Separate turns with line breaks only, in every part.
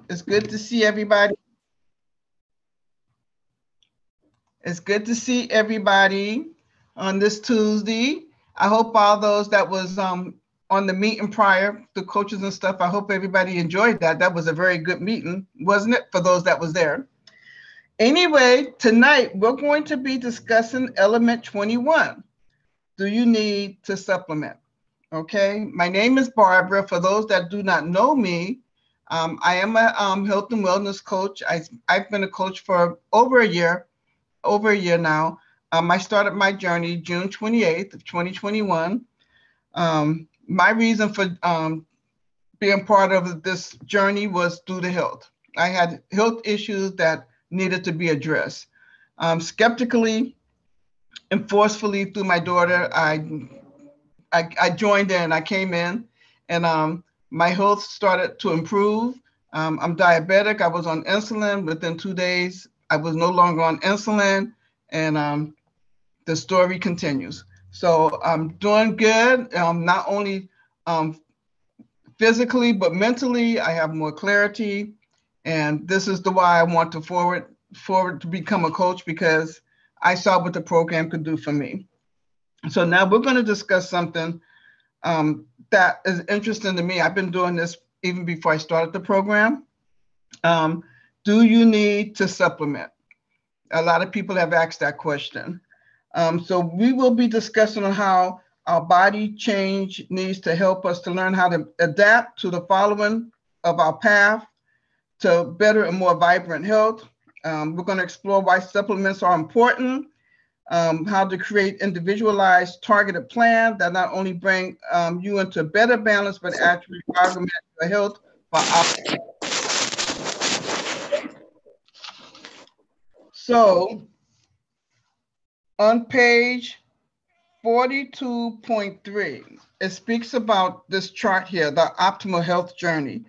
It's good to see everybody. It's good to see everybody on this Tuesday. I hope all those that was on the meeting prior, the coaches and stuff, I hope everybody enjoyed that. That was a very good meeting, wasn't it, for those that was there? Anyway, tonight we're going to be discussing element 21. Do you need to supplement? Okay, my name is Barbara. For those that do not know me, I am a health and wellness coach. I've been a coach for over a year now. I started my journey June 28th of 2021. My reason for being part of this journey was due to health. I had health issues that needed to be addressed. Skeptically and forcefully through my daughter, I joined in. I came in, and my health started to improve. I'm diabetic. I was on insulin. Within 2 days, I was no longer on insulin, and the story continues. So I'm doing good, not only physically, but mentally. I have more clarity, and this is the why I want to forward to become a coach, because I saw what the program could do for me. So now we're going to discuss something that is interesting to me. I've been doing this even before I started the program. Do you need to supplement? A lot of people have asked that question. So we will be discussing how our body change needs to help us to learn how to adapt to the following of our path to better and more vibrant health. We're going to explore why supplements are important, how to create individualized targeted plan that not only bring you into better balance, but actually augment your health for optimal. So on page 42.3, it speaks about this chart here, the optimal health journey.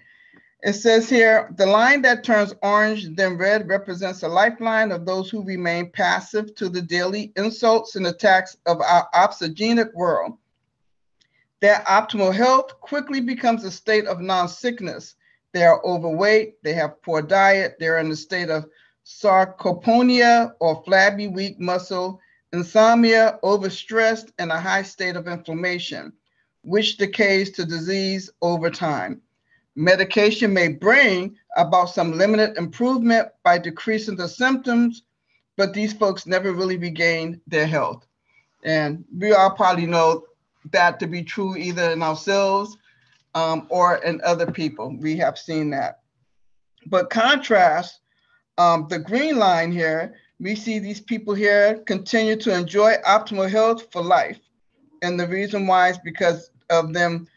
It says here, the line that turns orange, then red, represents a lifeline of those who remain passive to the daily insults and attacks of our obsogenic world. Their optimal health quickly becomes a state of non-sickness. They are overweight, they have poor diet, they're in a state of sarcopenia or flabby, weak muscle, insomnia, overstressed, and a high state of inflammation, which decays to disease over time. Medication may bring about some limited improvement by decreasing the symptoms, but these folks never really regain their health. And we all probably know that to be true either in ourselves or in other people. We have seen that. But contrast, the green line here, we see these people here continue to enjoy optimal health for life. And the reason why is because of them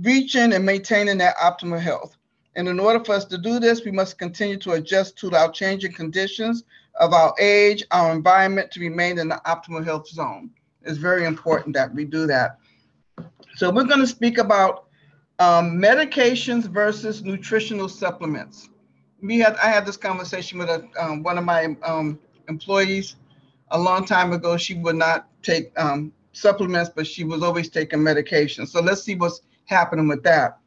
reaching and maintaining that optimal health. And in order for us to do this, we must continue to adjust to our changing conditions of our age, our environment, to remain in the optimal health zone. It's very important that we do that. So we're going to speak about medications versus nutritional supplements. I had this conversation with one of my employees a long time ago. She would not take supplements, but she was always taking medication. So let's see what's happening with that.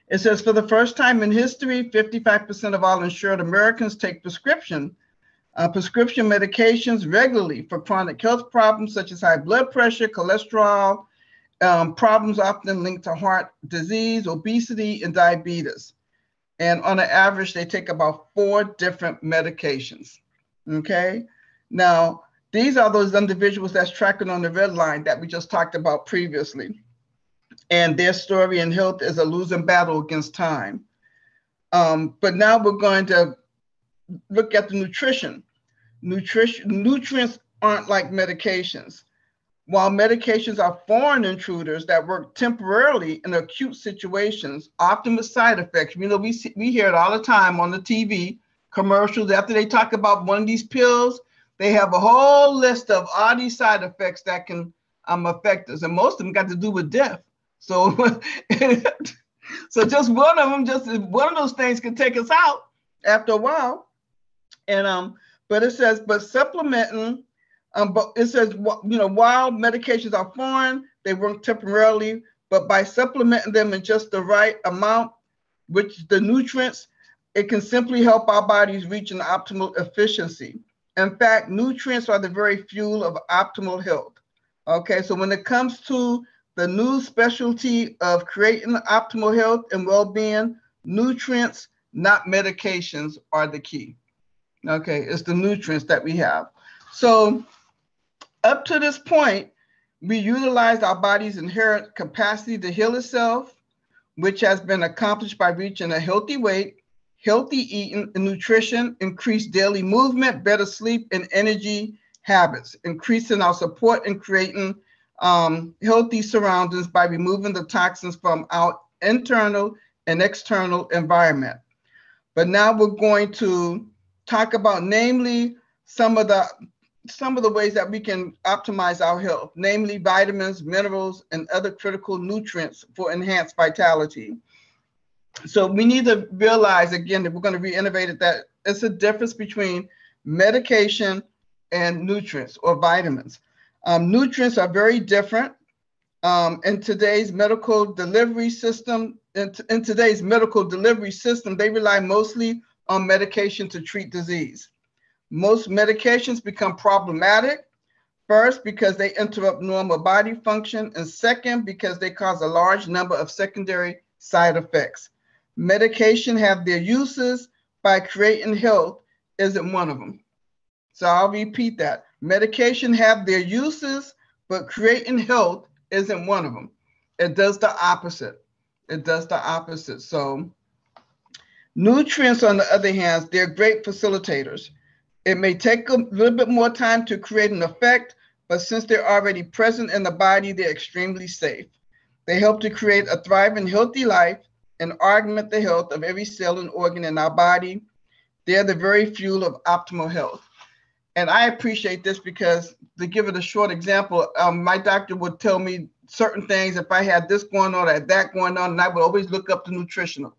It says, for the first time in history, 55% of all insured Americans take prescription medications regularly for chronic health problems such as high blood pressure, cholesterol, problems often linked to heart disease, obesity, and diabetes. And on an average, they take about 4 different medications. Okay. Now, these are those individuals that's tracking on the red line that we just talked about previously. And their story in health is a losing battle against time. But now we're going to look at the nutrition. Nutrients aren't like medications. While medications are foreign intruders that work temporarily in acute situations, often with side effects. You know, we hear it all the time on the TV commercials. After they talk about one of these pills, they have a whole list of all these side effects that can affect us. And most of them got to do with death. So, so just one of those things can take us out after a while. And but it says, but supplementing. But it says, you know, while medications are foreign, they work temporarily, but by supplementing them in just the right amount, which the nutrients, it can simply help our bodies reach an optimal efficiency. In fact, nutrients are the very fuel of optimal health. Okay, so when it comes to the new specialty of creating optimal health and well-being, nutrients, not medications, are the key. Okay, it's the nutrients that we have. So up to this point, we utilized our body's inherent capacity to heal itself, which has been accomplished by reaching a healthy weight, healthy eating and nutrition, increased daily movement, better sleep and energy habits, increasing our support and creating healthy surroundings by removing the toxins from our internal and external environment. But now we're going to talk about namely some of the ways that we can optimize our health, namely vitamins, minerals, and other critical nutrients for enhanced vitality. So we need to realize, again, that we're going to reinnovate it, that it's a difference between medication and nutrients or vitamins. Nutrients are very different. In today's medical delivery system, they rely mostly on medication to treat disease. Most medications become problematic, first, because they interrupt normal body function, and second, because they cause a large number of secondary side effects. Medication have their uses, by creating health isn't one of them. So I'll repeat that. Medication have their uses, but creating health isn't one of them. It does the opposite. It does the opposite. So nutrients, on the other hand, they're great facilitators. It may take a little bit more time to create an effect, but since they're already present in the body, they're extremely safe. They help to create a thriving, healthy life and augment the health of every cell and organ in our body. They're the very fuel of optimal health. And I appreciate this because, to give it a short example, my doctor would tell me certain things if I had this going on or that going on, and I would always look up the nutritional.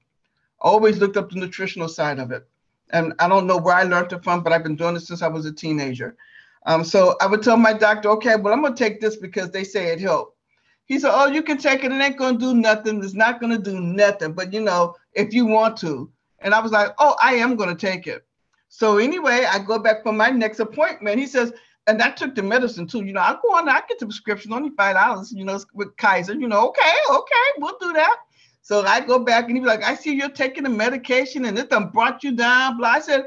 Always looked up the nutritional side of it. And I don't know where I learned it from, but I've been doing it since I was a teenager. So I would tell my doctor, okay, well, I'm going to take this because they say it helped. He said, oh, you can take it. It ain't going to do nothing. It's not going to do nothing. But, if you want to. And I was like, oh, I am going to take it. So anyway, I go back for my next appointment. He says, and I took the medicine too. I go on, I get the prescription, only $5, with Kaiser, okay, we'll do that. So I go back and he'd be like, I see you're taking the medication and it done brought you down. Blah. I said,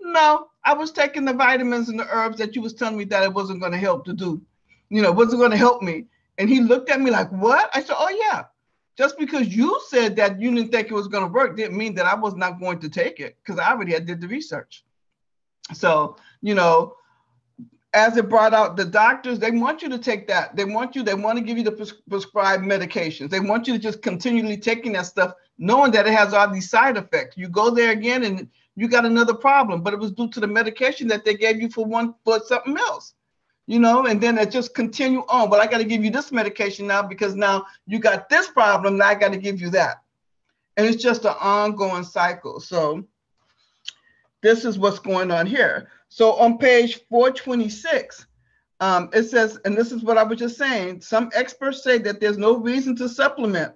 no, I was taking the vitamins and the herbs that you was telling me that it wasn't going to help to do. Wasn't going to help me. And he looked at me like, what? I said, oh, yeah. Just because you said that you didn't think it was going to work didn't mean that I was not going to take it, because I already did the research. So, as it brought out, the doctors, they want you to take that. They want to give you the prescribed medications. They want you to just continually taking that stuff, knowing that it has all these side effects. You go there again and you got another problem, but it was due to the medication that they gave you for something else. And then it just continue on. Well, I got to give you this medication now because now you got this problem. Now I got to give you that. And it's just an ongoing cycle. So this is what's going on here. So on page 426, it says, and this is what I was just saying, some experts say that there's no reason to supplement,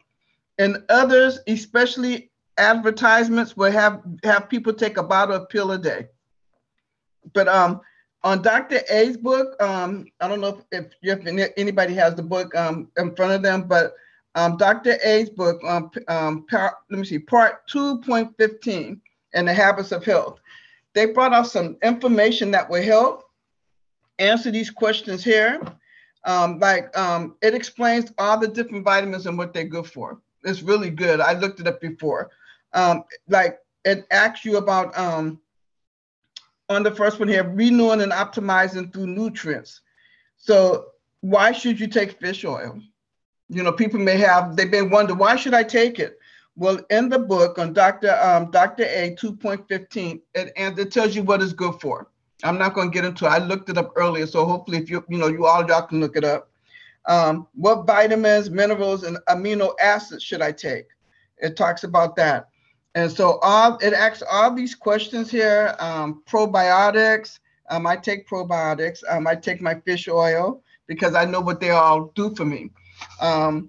and others, especially advertisements, will have people take a bottle of pill a day. But on Dr. A's book, I don't know if anybody has the book in front of them, but Dr. A's book, part 2.15, and the habits of health. They brought out some information that will help answer these questions here. It explains all the different vitamins and what they're good for. It's really good. I looked it up before. It asks you about, on the first one here, renewing and optimizing through nutrients. So why should you take fish oil? People they've been wondering, why should I take it? Well, in the book on Dr. A 2.15, it tells you what it's good for. I'm not going to get into it. I looked it up earlier, so hopefully if y'all can look it up. What vitamins, minerals, and amino acids should I take? It talks about that. And so it asks all these questions here. Probiotics, I take probiotics. I take my fish oil because I know what they all do for me. And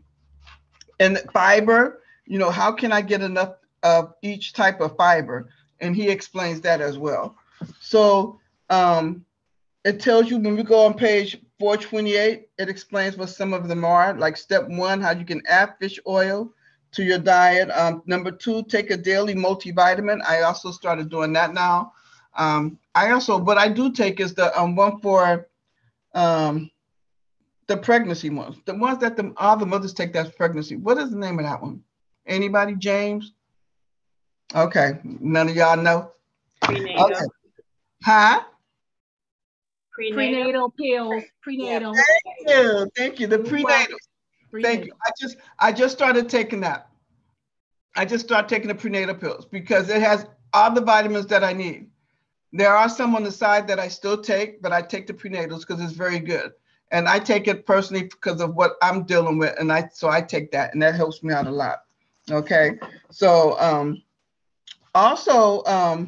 fiber, you know, how can I get enough of each type of fiber? And he explains that as well. So it tells you when we go on page 428, it explains what some of them are. Like step 1, how you can add fish oil to your diet. Number 2, take a daily multivitamin. I also started doing that now. What I do take is the one for the pregnancy ones, the ones that all the mothers take that's pregnancy. What is the name of that one? Anybody, James? Okay, none of y'all know.
Prenatal. Okay.
Huh?
Prenatal pills. Prenatal.
Yeah, thank you. The prenatal. Thank you. I just started taking that. I just started taking the prenatal pills because it has all the vitamins that I need. There are some on the side that I still take, but I take the prenatals because it's very good. And I take it personally because of what I'm dealing with. And so I take that, and that helps me out a lot. Okay. So also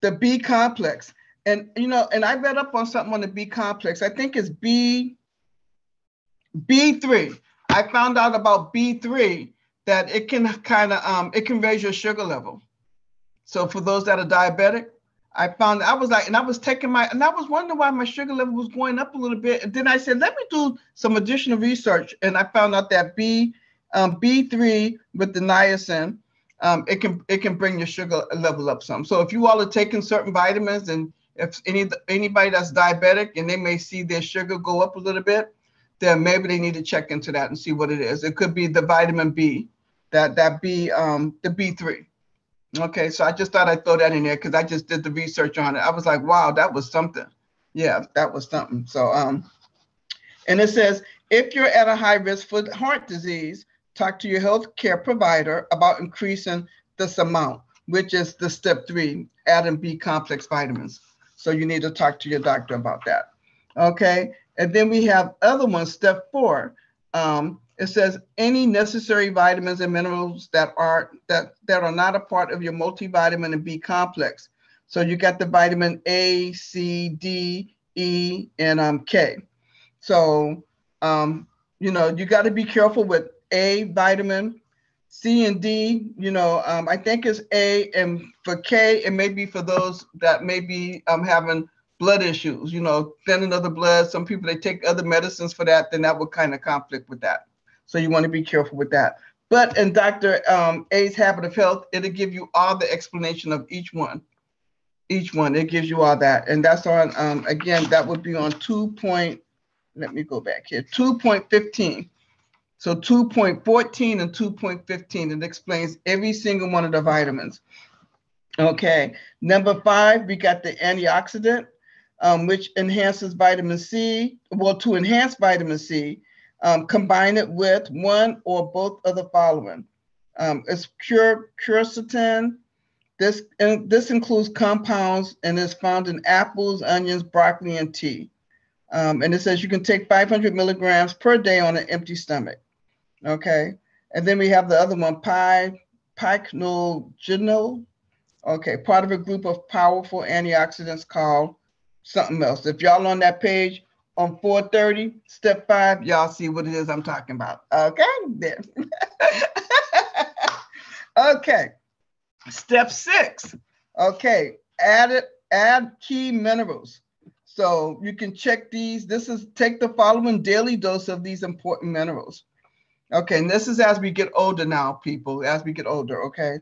the B complex. And, you know, and I read up on something on the B complex. I think it's B3. I found out about B3 that it can kind of, it can raise your sugar level. So for those that are diabetic, I was taking and I was wondering why my sugar level was going up a little bit. And then I said, let me do some additional research. And I found out that B3 with the niacin, it can bring your sugar level up some. So if you all are taking certain vitamins, and if anybody that's diabetic and they may see their sugar go up a little bit, then maybe they need to check into that and see what it is. It could be the vitamin B, the B3. Okay, so I just thought I'd throw that in there because I just did the research on it. I was like, wow, that was something. Yeah, that was something. So, and it says, if you're at a high risk for heart disease, talk to your healthcare provider about increasing this amount, which is the step 3, adding B complex vitamins. So you need to talk to your doctor about that. Okay, and then we have other ones, step 4. It says any necessary vitamins and minerals that are not a part of your multivitamin and B complex. So you got the vitamin A, C, D, E, and K. So you know, you got to be careful with A vitamin, C and D. You know, I think it's A, and for K, it may be for those that may be having blood issues. You know, thinning of the blood. Some people, they take other medicines for that. Then that would kind of conflict with that. So you want to be careful with that. But in Dr. A's Habit of Health, it'll give you all the explanation of each one. Each one, it gives you all that. And that's on, again, that would be on 2.15. So 2.14 and 2.15, it explains every single one of the vitamins. Okay, number 5, we got the antioxidant, which enhances vitamin C. Well, to enhance vitamin C, combine it with one or both of the following. It's quercetin. This includes compounds and is found in apples, onions, broccoli, and tea. And it says you can take 500 milligrams per day on an empty stomach. Okay. And then we have the other one, pycnogenol. Okay, part of a group of powerful antioxidants called something else. If y'all on that page, on 430, step 5, y'all see what it is I'm talking about. Okay, there. Okay, step 6. Okay, add key minerals. So you can check these. Take the following daily dose of these important minerals. Okay, and this is as we get older now, people, as we get older, okay?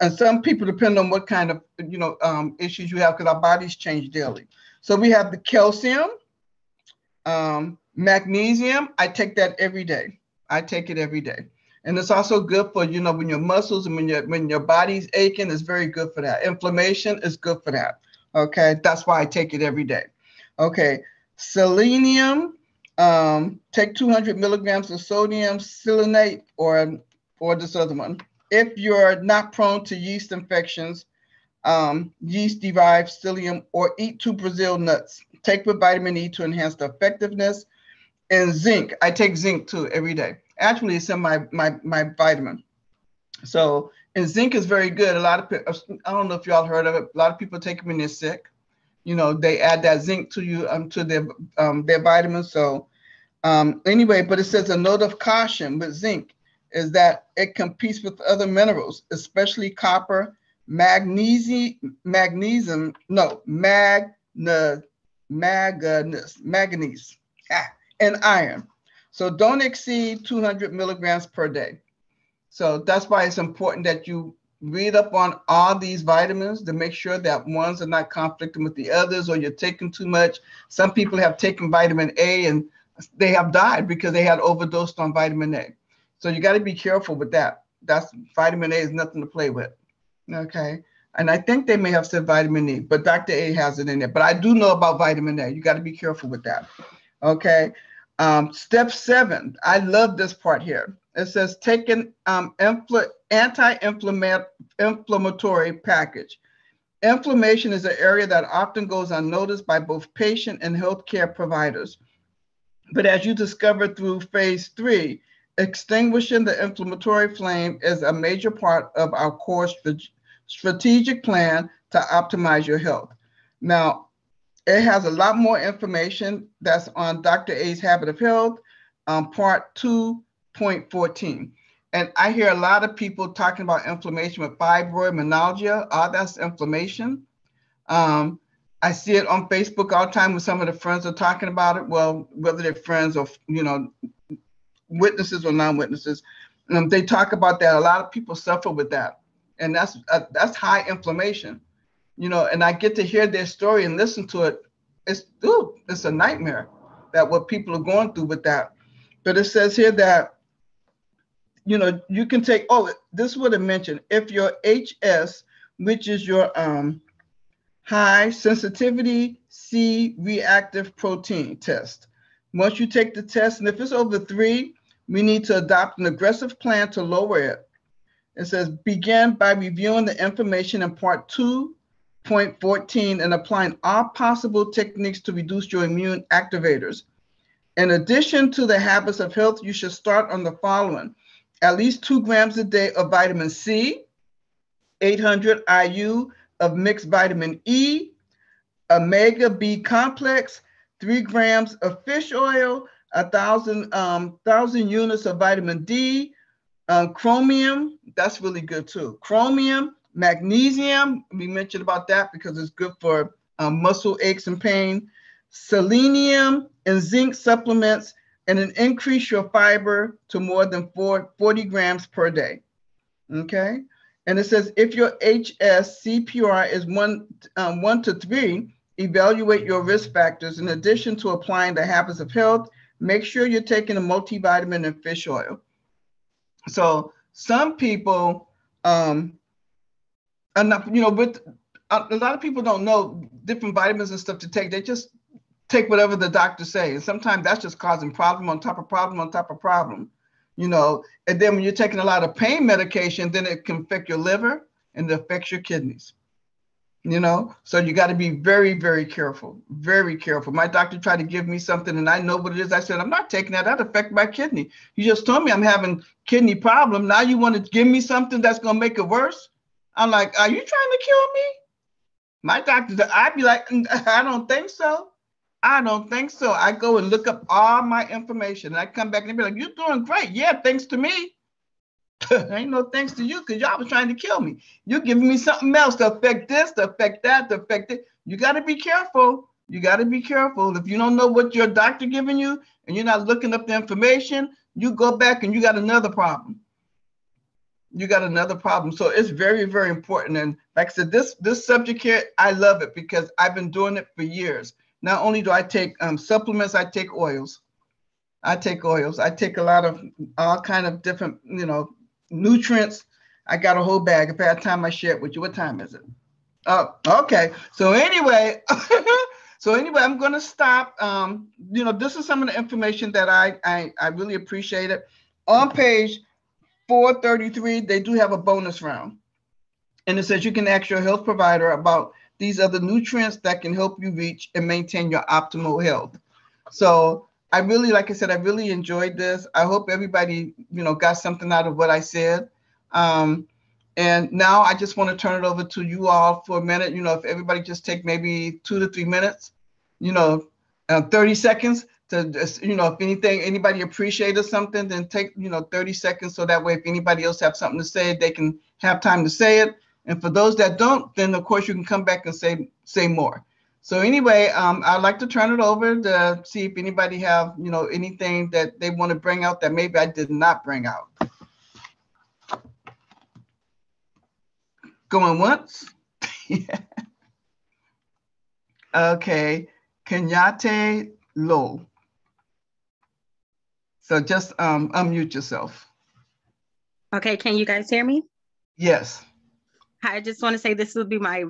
And some people depend on what kind of, you know, issues you have because our bodies change daily. So we have the calcium, magnesium. I take that every day. I take it every day. And it's also good for, you know, when your muscles and when your body's aching, it's very good for that. Inflammation is good for that. Okay, that's why I take it every day. Okay, selenium. Take 200 milligrams of sodium selenate or this other one. If you're not prone to yeast infections, yeast-derived psyllium, or eat 2 Brazil nuts. Take with vitamin E to enhance the effectiveness. And zinc. I take zinc too every day. Actually, it's in my vitamin. So, and zinc is very good. A lot of people, I don't know if y'all heard of it. A lot of people take it when they're sick. You know, they add that zinc to their vitamins. So anyway, but it says a note of caution with zinc. is that it competes with other minerals, especially copper, magnesium, no, manganese, and iron. So don't exceed 200 milligrams per day. So that's why it's important that you read up on all these vitamins to make sure that ones are not conflicting with the others, or you're taking too much. Some people have taken vitamin A and they have died because they had overdosed on vitamin A. So you got to be careful with that. That's vitamin A is nothing to play with. Okay. And I think they may have said vitamin E, but Dr. A has it in there. But I do know about vitamin A. You got to be careful with that. Okay. Step 7. I love this part here. It says take an anti-inflammatory package. Inflammation is an area that often goes unnoticed by both patient and healthcare providers. But as you discovered through phase 3, extinguishing the inflammatory flame is a major part of our core strategic plan to optimize your health. Now, it has a lot more information that's on Dr. A's Habit of Health, part 2.14. And I hear a lot of people talking about inflammation with fibroid, meningia, all that's inflammation. I see it on Facebook all the time when some of the friends are talking about it. Well, whether they're friends or, witnesses or non-witnesses, they talk about that. A lot of people suffer with that. And that's high inflammation, and I get to hear their story and listen to it. It's a nightmare that what people are going through with that. But it says here that, you can take, this is what it mentioned. If your HS, which is your high sensitivity C-reactive protein test. Once you take the test, and if it's over 3, we need to adopt an aggressive plan to lower it. It says begin by reviewing the information in part 2.14 and applying all possible techniques to reduce your immune activators. In addition to the habits of health, you should start on the following: at least 2 grams a day of vitamin C, 800 IU of mixed vitamin E, omega B complex, 3 grams of fish oil, 1,000 units of vitamin D, chromium, that's really good too. Chromium, magnesium, we mentioned about that because it's good for muscle aches and pain, selenium and zinc supplements, and then increase your fiber to more than 40 grams per day. Okay. And it says if your HS CPR is 1 to 3, evaluate your risk factors. In addition to applying the habits of health, make sure you're taking a multivitamin and fish oil. So some people are not, with a lot of people don't know different vitamins and stuff to take. They just take whatever the doctor says. And sometimes that's just causing problem on top of problem on top of problem. And then when you're taking a lot of pain medication, then it can affect your liver and it affects your kidneys. So you got to be very, very careful, very careful. My doctor tried to give me something and I know what it is. I said, I'm not taking that. That'll affect my kidney. You just told me I'm having kidney problem. Now you want to give me something that's going to make it worse? I'm like, are you trying to kill me? My doctor, I'd be like, I don't think so. I don't think so. I go and look up all my information and I come back and be like, you're doing great. Yeah, thanks to me. Ain't no thanks to you because y'all was trying to kill me. You're giving me something else to affect this, to affect that, to affect it. You got to be careful. You got to be careful. If you don't know what your doctor giving you and you're not looking up the information, you go back and you got another problem. You got another problem. So it's very, very important. And like I said, this subject here, I love it because I've been doing it for years. Not only do I take supplements, I take oils. I take a lot of all kind of different, nutrients. I got a whole bag. If I had time, I share it with you. What time is it? Oh, okay. So anyway, I'm going to stop. This is some of the information that I really appreciate it. On page 433, they do have a bonus round. And it says you can ask your health provider about these other nutrients that can help you reach and maintain your optimal health. So I really, like I said, I really enjoyed this. I hope everybody, got something out of what I said. And now I just want to turn it over to you all for a minute. If everybody just take maybe 2 to 3 minutes, 30 seconds to just, you know, if anything, anybody appreciated something, then take, you know, 30 seconds. So that way, if anybody else have something to say, they can have time to say it. And for those that don't, then of course you can come back and say more. So anyway, I'd like to turn it over to see if anybody have, you know, anything that they want to bring out that maybe I did not bring out. Going once? Okay, Kenyatte Low. So just unmute yourself.
Okay, can you guys hear me?
Yes.
I just want to say this will be my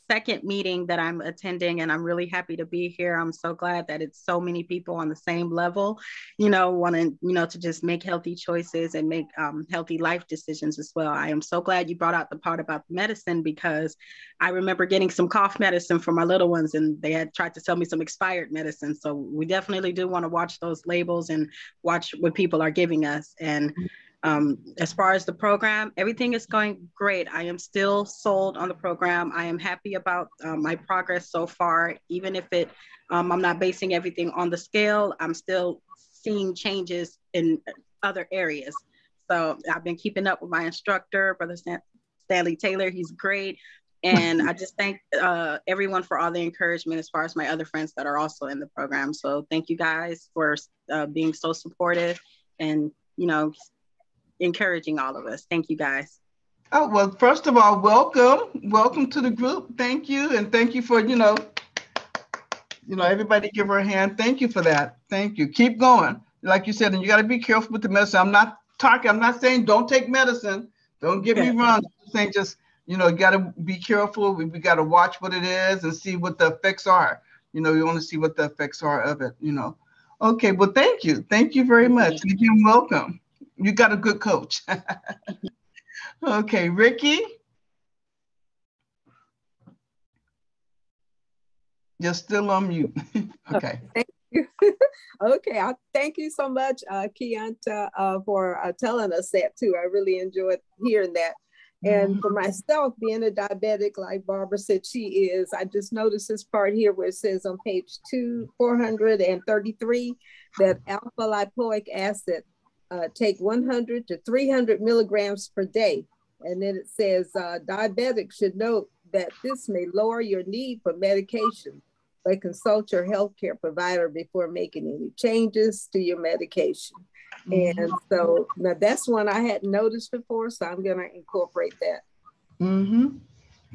second meeting that I'm attending, and I'm really happy to be here. I'm so glad that it's so many people on the same level, you know, wanting, you know, to just make healthy choices and make healthy life decisions as well. I am so glad you brought out the part about the medicine, because I remember getting some cough medicine for my little ones, and they had tried to sell me some expired medicine. So we definitely do want to watch those labels and watch what people are giving us. And as far as the program, everything is going great. I am still sold on the program. I am happy about my progress so far, even if I'm not basing everything on the scale. I'm still seeing changes in other areas. So I've been keeping up with my instructor, Brother Stanley Taylor. He's great. And I just thank everyone for all the encouragement as far as my other friends that are also in the program. So thank you guys for being so supportive and, you know, encouraging all of us. Thank you, guys.
Oh, well, first of all, welcome to the group. Thank you. And thank you for, you know, everybody give her a hand. Thank you for that. Thank you. Keep going. Like you said, and you got to be careful with the medicine. I'm not saying don't take medicine. Don't get me wrong. I'm saying just, you know, you got to be careful. We got to watch what it is and see what the effects are. You know, you want to see what the effects are of it, you know. Okay, well, thank you. Thank you very much. And again, welcome. You got a good coach. Okay, Ricky. You're still on mute. Okay.
Thank you. Okay, thank you so much, Keonta, for telling us that too. I really enjoyed hearing that. And for myself, being a diabetic, like Barbara said she is, I just noticed this part here where it says on page 433 that alpha lipoic acid take 100 to 300 milligrams per day. And then it says diabetics should note that this may lower your need for medication, but consult your healthcare provider before making any changes to your medication. And so now that's one I hadn't noticed before, so I'm gonna incorporate that.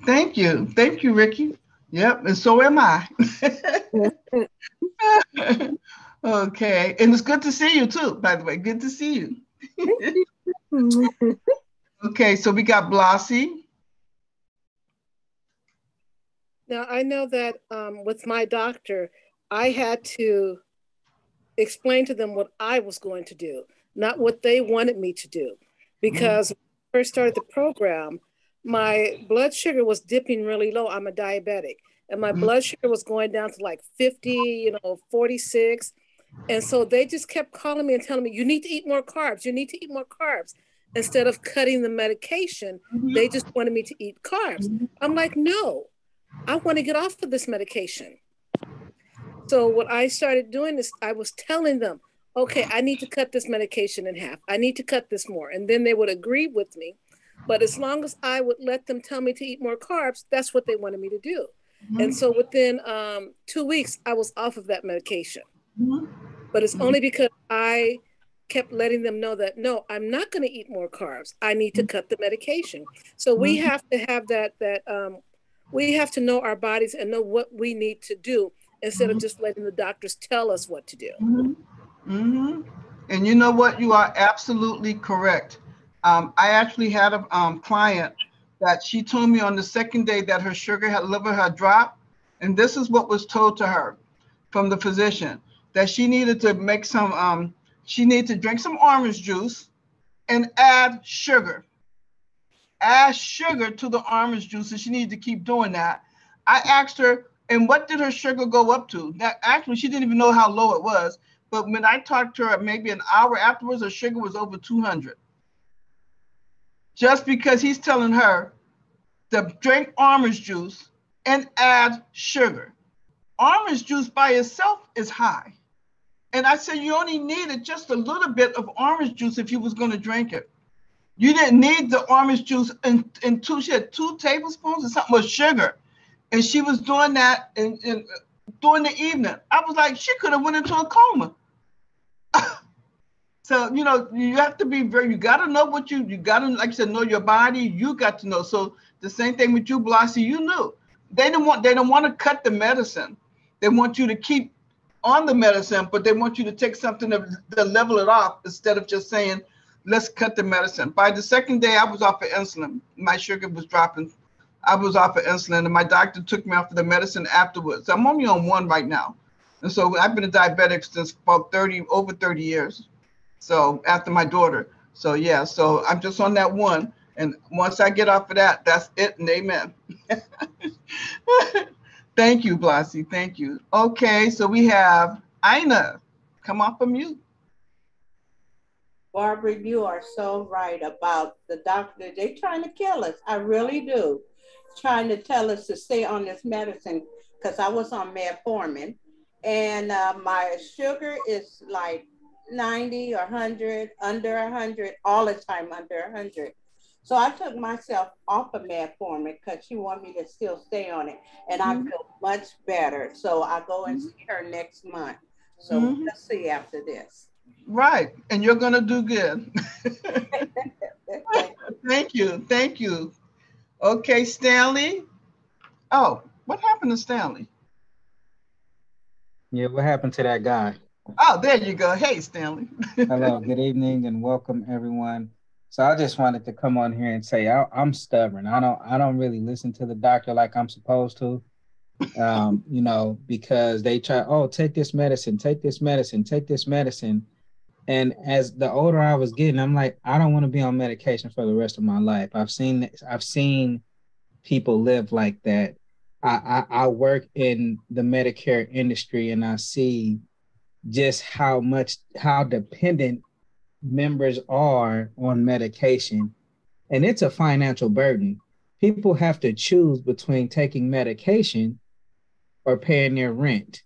Thank you. Thank you, Ricky. Yep, and so am I. Okay, and it's good to see you too, by the way. Good to see you. Okay, so we got Blasi.
Now, I know that with my doctor, I had to explain to them what I was going to do, not what they wanted me to do. Because when I first started the program, my blood sugar was dipping really low. I'm a diabetic. And my blood sugar was going down to like 50, 46. And so they just kept calling me and telling me, you need to eat more carbs. You need to eat more carbs. Instead of cutting the medication, they just wanted me to eat carbs. I'm like, no, I want to get off of this medication. So what I started doing is I was telling them, okay, I need to cut this medication in half. I need to cut this more. And then they would agree with me. But as long as I would let them tell me to eat more carbs, that's what they wanted me to do. And so within 2 weeks, I was off of that medication. But it's only because I kept letting them know that, no, I'm not going to eat more carbs. I need to cut the medication. So we have to have we have to know our bodies and know what we need to do instead of just letting the doctors tell us what to do.
And you know what? You are absolutely correct. I actually had a client that she told me on the second day that her sugar level had dropped. And this is what was told to her from the physician, that she needed to make some, she needed to drink some orange juice and add sugar. Add sugar to the orange juice, and she needed to keep doing that. I asked her, and what did her sugar go up to? That actually, she didn't even know how low it was. But when I talked to her maybe an hour afterwards, her sugar was over 200. Just because he's telling her to drink orange juice and add sugar. Orange juice by itself is high. And I said, you only needed just a little bit of orange juice if you was going to drink it. You didn't need the orange juice she had 2 tablespoons or something of sugar. And she was doing that in during the evening. I was like, she could have went into a coma. So, you know, you have to be you got to know what you got to, like you said, know your body. You got to know. So the same thing with you, Blasi, you knew. They don't want to cut the medicine. They want you to keep on the medicine, but they want you to take something to level it off instead of just saying, let's cut the medicine. By the second day, I was off of insulin. My sugar was dropping. I was off of insulin, and my doctor took me off of the medicine afterwards. I'm only on 1 right now. And so I've been a diabetic since about over 30 years. So after my daughter. So yeah, so I'm just on that 1. And once I get off of that, that's it and amen. Thank you, Blasi. Thank you. Okay, so we have Ina. Come off of mute.
Barbara, you are so right about the doctor. They're trying to kill us. I really do. Trying to tell us to stay on this medicine because I was on metformin and my sugar is like 90 or 100, under 100, all the time under 100. So I took myself off of metformin because she wanted me to still stay on it. And I feel much better. So I go and see her next month. So we'll see after this.
Right. And you're going to do good. Thank you. Thank you. Okay, Stanley. Oh, what happened to Stanley?
Yeah, what happened to that guy?
Oh, there you go. Hey, Stanley.
Hello, good evening and welcome everyone. So I just wanted to come on here and say I'm stubborn. I don't really listen to the doctor like I'm supposed to, you know, because they try, oh, take this medicine, take this medicine, take this medicine. And as the older I was getting, I'm like, I don't want to be on medication for the rest of my life. I've seen people live like that. I work in the Medicare industry and I see just how dependent members are on medication, and it's a financial burden. People have to choose between taking medication or paying their rent,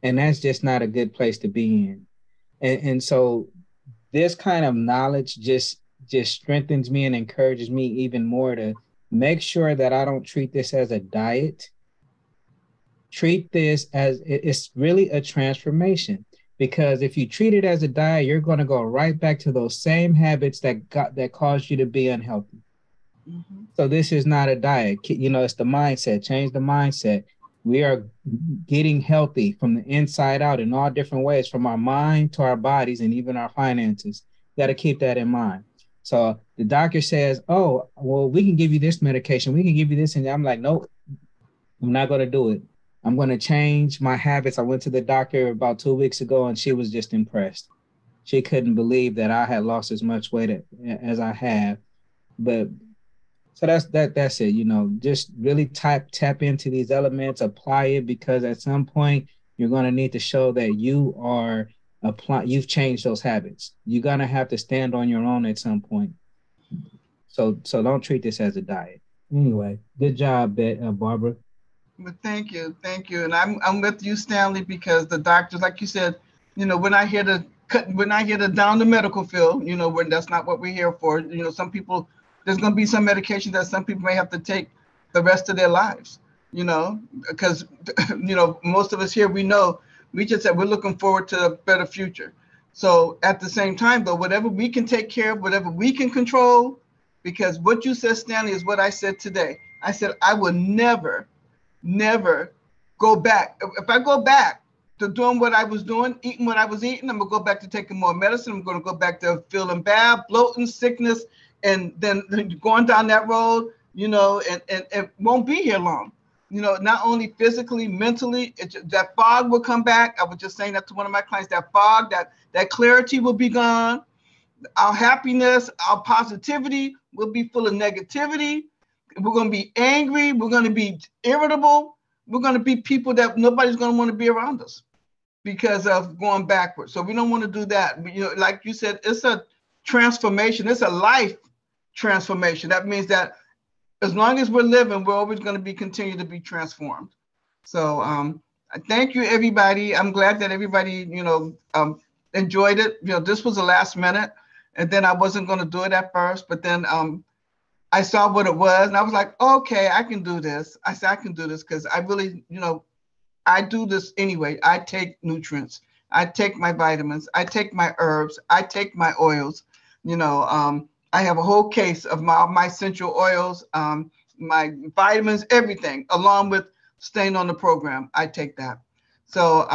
and that's just not a good place to be in. And so this kind of knowledge just strengthens me and encourages me even more to make sure that I don't treat this as a diet. Treat this as it's really a transformation. Because if you treat it as a diet, you're going to go right back to those same habits that caused you to be unhealthy. So this is not a diet. You know, it's the mindset. Change the mindset. We are getting healthy from the inside out in all different ways, from our mind to our bodies and even our finances. You got to keep that in mind. So the doctor says, oh, well, we can give you this medication. We can give you this. And I'm like, nope, I'm not going to do it. I'm going to change my habits. I went to the doctor about 2 weeks ago and she was just impressed. She couldn't believe that I had lost as much weight as I have. But so that's it, you know, just really tap into these elements, apply it, because at some point you're going to need to show that you've changed those habits. You're going to have to stand on your own at some point. So don't treat this as a diet. Anyway, good job, Barbara.
Well, thank you. And I'm with you, Stanley, because the doctors, like you said, you know, we're not here to down the medical field, you know, that's not what we're here for. You know, some people, there's going to be some medication that some people may have to take the rest of their lives, you know, because, you know, most of us here, we just said we're looking forward to a better future. So at the same time, though, whatever we can take care of, whatever we can control, because what you said, Stanley, is what I said today. I said, I will never go back. If I go back to doing what I was doing, eating what I was eating, I'm going to go back to taking more medicine. I'm going to go back to feeling bad, bloating, sickness, and then going down that road, you know, and it won't be here long. You know, not only physically, mentally, that fog will come back. I was just saying that to one of my clients, that fog, that clarity will be gone. Our happiness, our positivity will be full of negativity. We're going to be angry. We're going to be irritable. We're going to be people that nobody's going to want to be around us because of going backwards. So we don't want to do that. But, you know, like you said, it's a transformation. It's a life transformation. That means that as long as we're living, we're always going to continue to be transformed. So Thank you, everybody. I'm glad that everybody, enjoyed it. This was the last minute, and then I wasn't going to do it at first, but then I saw what it was, and I was like, okay, I can do this. I said, I can do this because I really, I do this anyway. I take nutrients. I take my vitamins. I take my herbs. I take my oils. I have a whole case of my essential oils, my vitamins, everything, along with staying on the program. I take that. So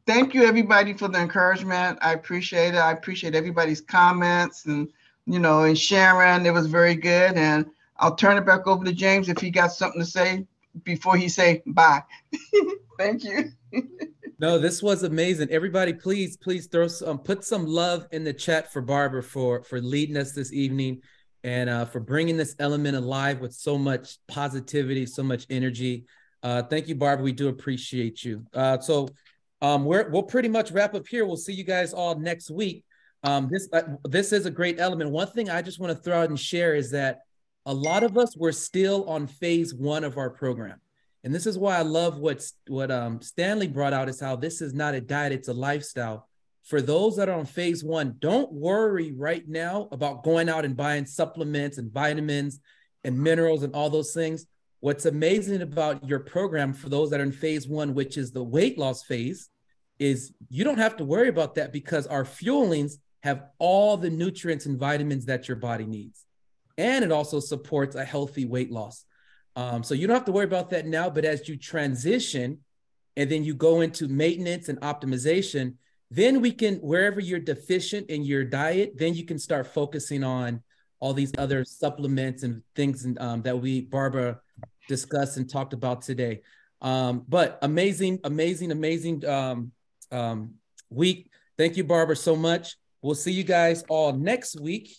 thank you, everybody, for the encouragement. I appreciate it. I appreciate everybody's comments and, and sharing. It was very good. And I'll turn it back over to James if he got something to say before he say bye. Thank you.
No, this was amazing. Everybody, please throw put some love in the chat for Barbara for leading us this evening and for bringing this element alive with so much positivity, so much energy. Thank you, Barbara. We do appreciate you. So we'll pretty much wrap up here. We'll see you guys all next week. This is a great element. One thing I just want to throw out and share is that a lot of us were still on phase 1 of our program. And this is why I love what Stanley brought out, is how this is not a diet, it's a lifestyle. For those that are on phase 1, don't worry right now about going out and buying supplements and vitamins and minerals and all those things. What's amazing about your program for those that are in phase 1, which is the weight loss phase, is you don't have to worry about that because our fuelings have all the nutrients and vitamins that your body needs. And it also supports a healthy weight loss. So you don't have to worry about that now, but as you transition and then you go into maintenance and optimization, then we can, wherever you're deficient in your diet, then you can start focusing on all these other supplements and things that Barbara discussed and talked about today. But amazing week. Thank you, Barbara, so much. We'll see you guys all next week.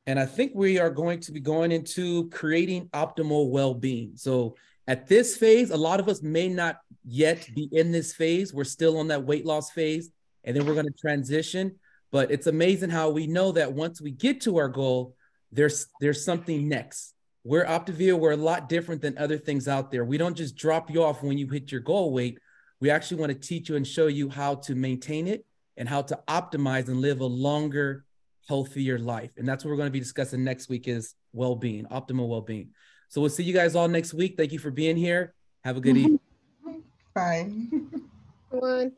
And I think we are going to be going into creating optimal well-being. So at this phase, a lot of us may not yet be in this phase. We're still on that weight loss phase, and then we're going to transition. But it's amazing how we know that once we get to our goal, there's something next. We're Optavia. We're a lot different than other things out there. We don't just drop you off when you hit your goal weight. We actually want to teach you and show you how to maintain it and how to optimize and live a longer, healthier life. And that's what we're going to be discussing next week, is well-being, optimal well-being. So we'll see you guys all next week. Thank you for being here. Have a good evening.
Bye.
Everyone.